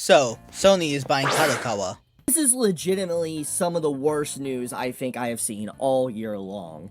So, Sony is buying Kadokawa. This is legitimately some of the worst news I think I have seen all year long.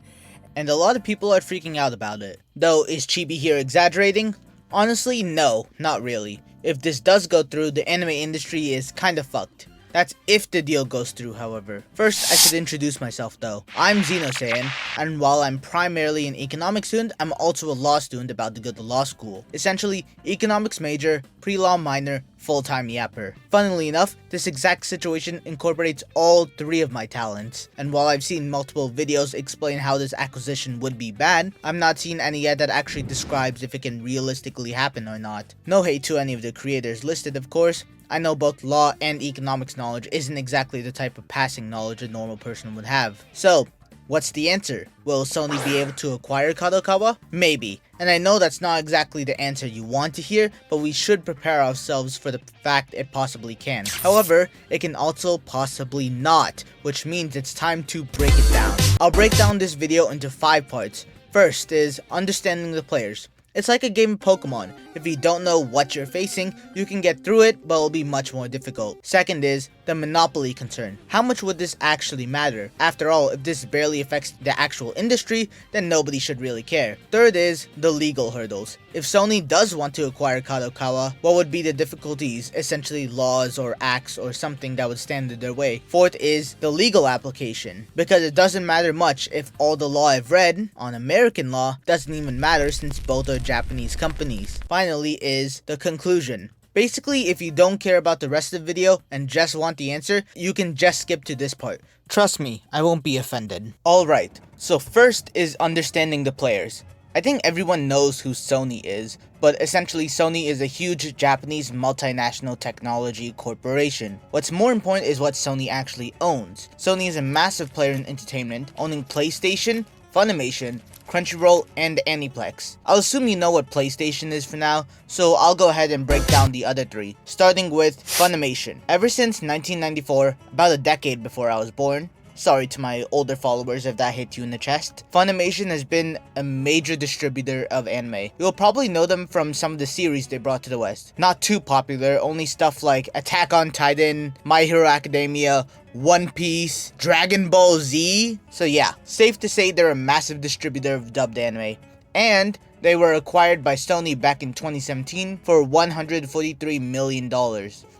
And a lot of people are freaking out about it. Though, is Chibi here exaggerating? Honestly, no, not really. If this does go through, the anime industry is kinda fucked. That's if the deal goes through, however. First, I should introduce myself though. I'm Xenosaiyan, and while I'm primarily an economics student, I'm also a law student about to go to law school. Essentially, economics major, pre-law minor, full-time yapper. Funnily enough, this exact situation incorporates all three of my talents. And while I've seen multiple videos explain how this acquisition would be bad, I've not seen any yet that actually describes if it can realistically happen or not. No hate to any of the creators listed, of course. I know both law and economics knowledge isn't exactly the type of passing knowledge a normal person would have. So, what's the answer? Will Sony be able to acquire Kadokawa? Maybe. And I know that's not exactly the answer you want to hear, but we should prepare ourselves for the fact it possibly can. However, it can also possibly not, which means it's time to break it down. I'll break down this video into 5 parts. First is understanding the players. It's like a game of Pokemon. If you don't know what you're facing, you can get through it, but it'll be much more difficult. Second is the monopoly concern. How much would this actually matter? After all, if this barely affects the actual industry, then nobody should really care. Third is the legal hurdles. If Sony does want to acquire Kadokawa, what would be the difficulties? Essentially laws or acts or something that would stand in their way. Fourth is the legal application. Because it doesn't matter much if all the law I've read on American law doesn't even matter since both are Japanese companies. Finally is the conclusion. Basically, if you don't care about the rest of the video and just want the answer, you can just skip to this part. Trust me, I won't be offended. Alright, so first is understanding the players. I think everyone knows who Sony is, but essentially Sony is a huge Japanese multinational technology corporation. What's more important is what Sony actually owns. Sony is a massive player in entertainment, owning PlayStation, Funimation, Crunchyroll, and Aniplex. I'll assume you know what PlayStation is for now, so I'll go ahead and break down the other 3, starting with Funimation. Ever since 1994, about a decade before I was born, sorry to my older followers if that hit you in the chest, Funimation has been a major distributor of anime. You'll probably know them from some of the series they brought to the West. Not too popular, only stuff like Attack on Titan, My Hero Academia, One Piece, Dragon Ball Z. So yeah, safe to say they're a massive distributor of dubbed anime. And they were acquired by Sony back in 2017 for $143 million.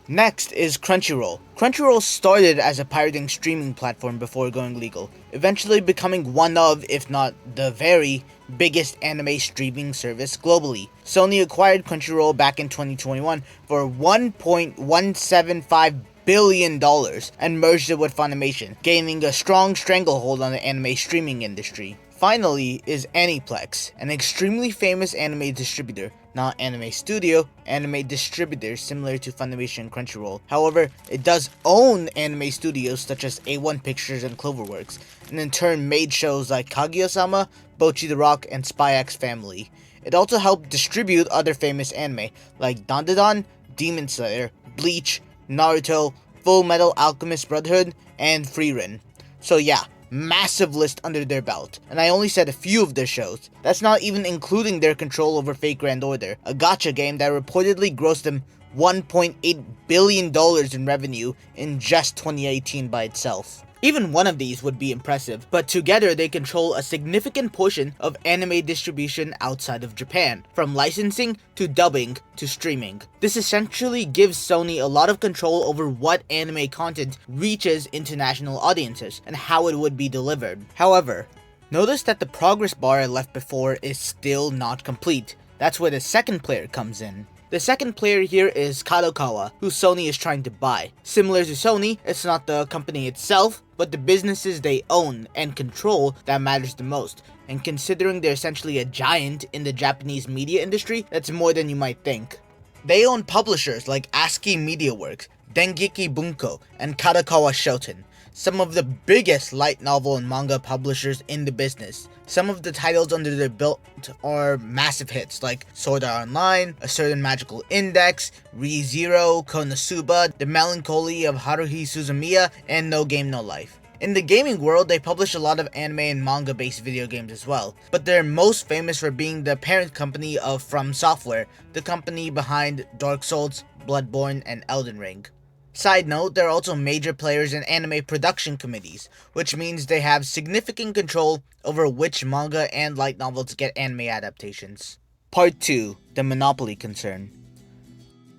Next is Crunchyroll. Crunchyroll started as a pirating streaming platform before going legal, eventually becoming one of, if not the very, biggest anime streaming service globally. Sony acquired Crunchyroll back in 2021 for $1.175 billion and merged it with Funimation, gaining a strong stranglehold on the anime streaming industry. Finally is Aniplex, an extremely famous anime distributor, not anime studio, anime distributor similar to Funimation and Crunchyroll. However, it does own anime studios such as A1 Pictures and Cloverworks, and in turn made shows like Kaguya-sama, Bocchi the Rock, and Spy X Family. It also helped distribute other famous anime like Dandadan, Demon Slayer, Bleach, Naruto, Full Metal Alchemist Brotherhood, and Frieren. So yeah, massive list under their belt, and I only said a few of their shows. That's not even including their control over Fate Grand Order, a gacha game that reportedly grossed them $1.8 billion in revenue in just 2018 by itself. Even one of these would be impressive, but together they control a significant portion of anime distribution outside of Japan, from licensing to dubbing to streaming. This essentially gives Sony a lot of control over what anime content reaches international audiences and how it would be delivered. However, notice that the progress bar I left before is still not complete. That's where the second player comes in. The second player here is Kadokawa, who Sony is trying to buy. Similar to Sony, it's not the company itself, but the businesses they own and control that matters the most. And considering they're essentially a giant in the Japanese media industry, that's more than you might think. They own publishers like ASCII MediaWorks, Dengeki Bunko, and Kadokawa Shoten, some of the biggest light novel and manga publishers in the business. Some of the titles under their belt are massive hits like Sword Art Online, A Certain Magical Index, Re:Zero, Konosuba, The Melancholy of Haruhi Suzumiya, and No Game No Life. In the gaming world, they publish a lot of anime and manga based video games as well, but they're most famous for being the parent company of From Software, the company behind Dark Souls, Bloodborne, and Elden Ring. Side note, they're also major players in anime production committees, which means they have significant control over which manga and light novels get anime adaptations. Part 2, the Monopoly Concern.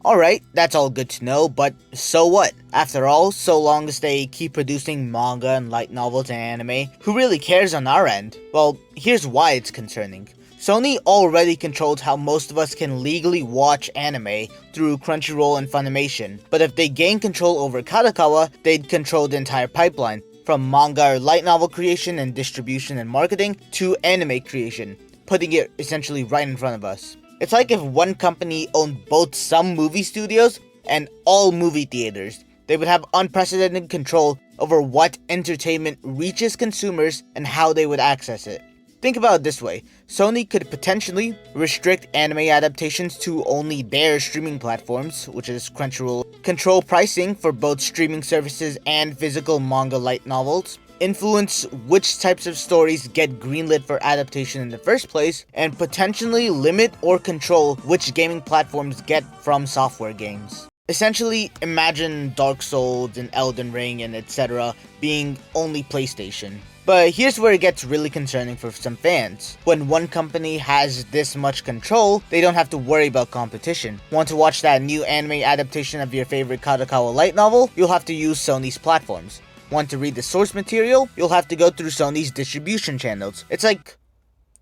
Alright, that's all good to know, but so what? After all, so long as they keep producing manga and light novels and anime, who really cares on our end? Well, here's why it's concerning. Sony already controls how most of us can legally watch anime through Crunchyroll and Funimation, but if they gain control over Kadokawa, they'd control the entire pipeline, from manga or light novel creation and distribution and marketing to anime creation, putting it essentially right in front of us. It's like if one company owned both some movie studios and all movie theaters. They would have unprecedented control over what entertainment reaches consumers and how they would access it. Think about it this way, Sony could potentially restrict anime adaptations to only their streaming platforms, which is Crunchyroll, control pricing for both streaming services and physical manga light novels, influence which types of stories get greenlit for adaptation in the first place, and potentially limit or control which gaming platforms get From Software games. Essentially, imagine Dark Souls and Elden Ring and etc. being only PlayStation. But here's where it gets really concerning for some fans. When one company has this much control, they don't have to worry about competition. Want to watch that new anime adaptation of your favorite Kadokawa light novel? You'll have to use Sony's platforms. Want to read the source material? You'll have to go through Sony's distribution channels. It's like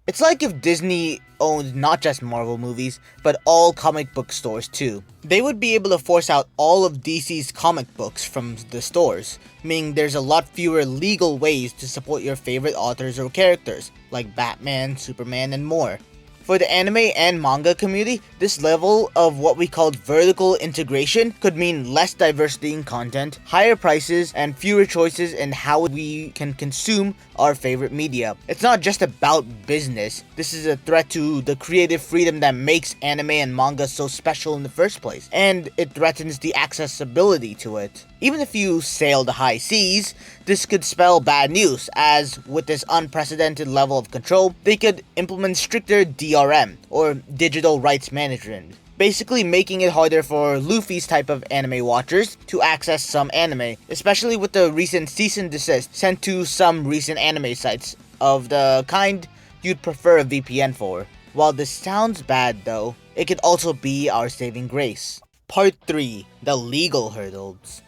if Disney owned not just Marvel movies, but all comic book stores too. They would be able to force out all of DC's comic books from the stores, meaning there's a lot fewer legal ways to support your favorite authors or characters, like Batman, Superman, and more. For the anime and manga community, this level of what we call vertical integration could mean less diversity in content, higher prices, and fewer choices in how we can consume our favorite media. It's not just about business, this is a threat to the creative freedom that makes anime and manga so special in the first place, and it threatens the accessibility to it. Even if you sail the high seas, this could spell bad news, as with this unprecedented level of control, they could implement stricter DRM, or digital rights management, basically making it harder for Luffy's type of anime watchers to access some anime, especially with the recent cease and desist sent to some recent anime sites of the kind you'd prefer a VPN for. While this sounds bad though, it could also be our saving grace. Part 3, the legal hurdles.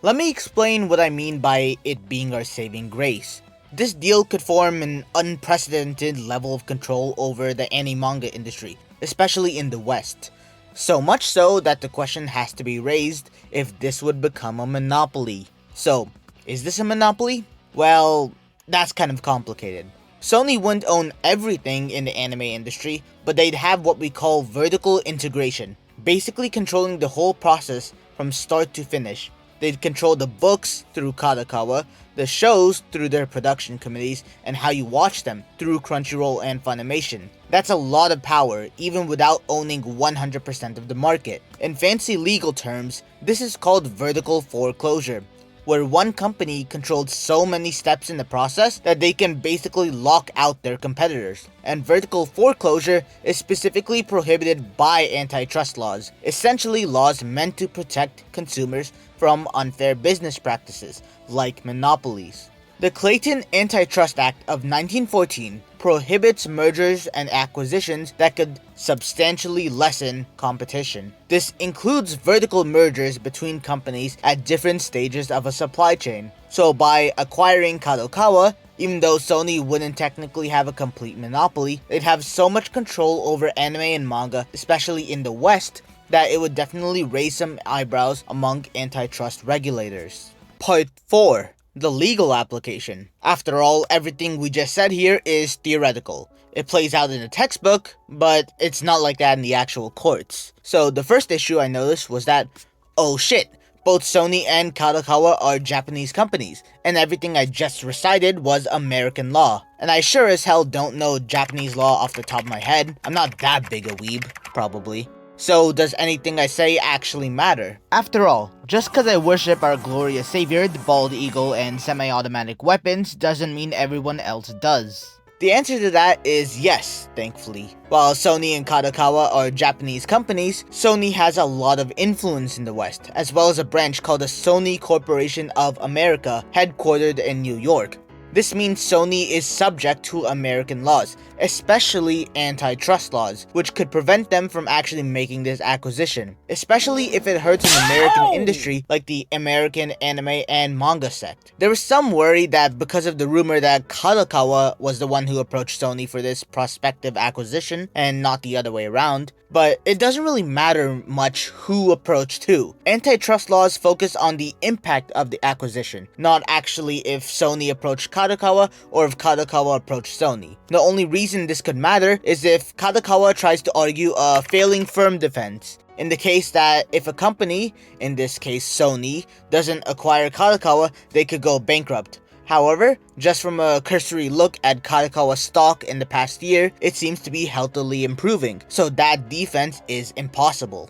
Let me explain what I mean by it being our saving grace. This deal could form an unprecedented level of control over the anime-manga industry, especially in the West. So much so that the question has to be raised if this would become a monopoly. So, is this a monopoly? Well, that's kind of complicated. Sony wouldn't own everything in the anime industry, but they'd have what we call vertical integration, basically controlling the whole process from start to finish. They'd control the books through Kadokawa, the shows through their production committees, and how you watch them through Crunchyroll and Funimation. That's a lot of power, even without owning 100% of the market. In fancy legal terms, this is called vertical foreclosure, where one company controls so many steps in the process that they can basically lock out their competitors. And vertical foreclosure is specifically prohibited by antitrust laws, essentially laws meant to protect consumers from unfair business practices, like monopolies. The Clayton Antitrust Act of 1914 prohibits mergers and acquisitions that could substantially lessen competition. This includes vertical mergers between companies at different stages of a supply chain. So by acquiring Kadokawa, even though Sony wouldn't technically have a complete monopoly, they'd have so much control over anime and manga, especially in the West, that it would definitely raise some eyebrows among antitrust regulators. Part 4. The legal application. After all, everything we just said here is theoretical. It plays out in a textbook, but it's not like that in the actual courts. So the first issue I noticed was that, oh shit, both Sony and Kadokawa are Japanese companies, and everything I just recited was American law. And I sure as hell don't know Japanese law off the top of my head. I'm not that big a weeb, probably. So does anything I say actually matter? After all, just cause I worship our glorious savior, the bald eagle and semi-automatic weapons, doesn't mean everyone else does. The answer to that is yes, thankfully. While Sony and Kadokawa are Japanese companies, Sony has a lot of influence in the West, as well as a branch called the Sony Corporation of America, headquartered in New York. This means Sony is subject to American laws, especially antitrust laws, which could prevent them from actually making this acquisition, especially if it hurts an American industry like the American anime and manga sect. There was some worry that because of the rumor that Kadokawa was the one who approached Sony for this prospective acquisition and not the other way around, but it doesn't really matter much who approached who. Antitrust laws focus on the impact of the acquisition, not actually if Sony approached Kadokawa or if Kadokawa approached Sony. The only reason this could matter is if Kadokawa tries to argue a failing firm defense. In the case that if a company, in this case Sony, doesn't acquire Kadokawa, they could go bankrupt. However, just from a cursory look at Kadokawa's stock in the past year, it seems to be healthily improving, so that defense is impossible.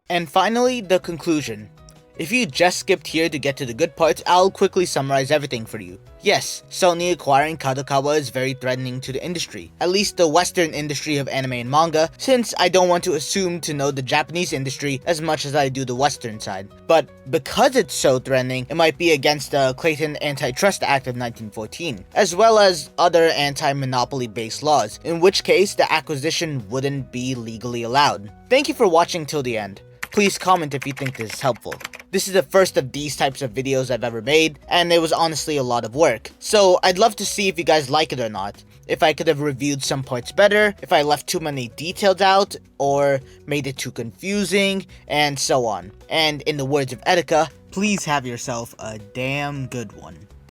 And finally, the conclusion. If you just skipped here to get to the good parts, I'll quickly summarize everything for you. Yes, Sony acquiring Kadokawa is very threatening to the industry, at least the Western industry of anime and manga, since I don't want to assume to know the Japanese industry as much as I do the Western side. But because it's so threatening, it might be against the Clayton Antitrust Act of 1914, as well as other anti-monopoly based laws, in which case the acquisition wouldn't be legally allowed. Thank you for watching till the end. Please comment if you think this is helpful. This is the first of these types of videos I've ever made, and it was honestly a lot of work. So I'd love to see if you guys like it or not. If I could have reviewed some parts better, if I left too many details out, or made it too confusing, and so on. And in the words of Etika, please have yourself a damn good one.